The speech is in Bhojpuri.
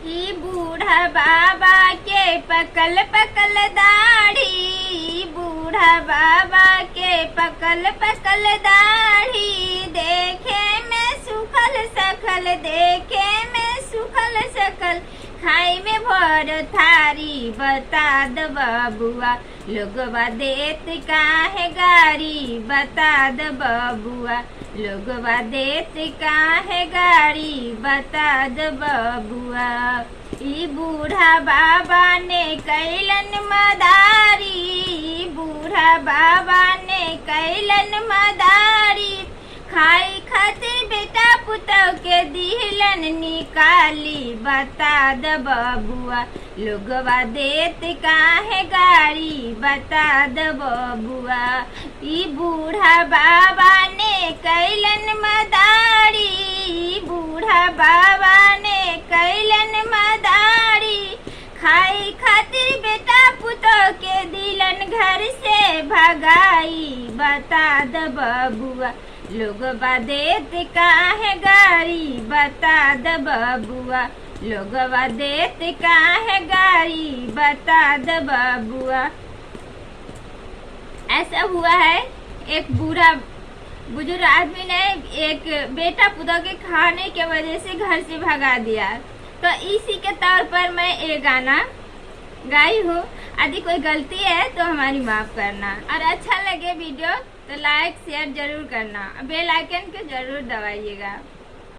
ई बूढ़ा बाबा के पकल पकल दाढ़ी, बूढ़ा बाबा के पकल पकल दाढ़ी, देखे में सुखल सकल, देखे में सुखल सकल, खाई में भर थारी, बता द बबुआ लोगवा देत काहे गारी, बता द बबुआ लोगवा देत काहे गारी, बता द बबुआ। ई बूढ़ा बाबा ने कैलन मदारी, बूढ़ा बाबा ने कैलन मदारी, खाई खातिर बेटा पुतौ के दिहलन निकाली, बता द बबुआ लोगवा देत काहे गारी, बता द बबुआ। ई बूढ़ा बाबा ने कैलन मदारी, बूढ़ा बाबा ने कैलन मदारी, खाई खातिर बेटा पुतौ के दिलन घर से भगाई, बता द बबुआ लोगवा देत काहे गारी, बता द बबुआ लोगवा देत काहे गारी, बता द बबुआ। ऐसा हुआ है, एक बूढ़ा बुजुर्ग आदमी ने एक बेटा पुतौ के खाने के वजह से घर से भगा दिया। तो इसी के तौर पर मैं एक गाना गाई हूँ। यदि कोई गलती है तो हमारी माफ करना, और अच्छा लगे वीडियो तो लाइक शेयर जरूर करना, बेल आइकन को जरूर दबाइएगा।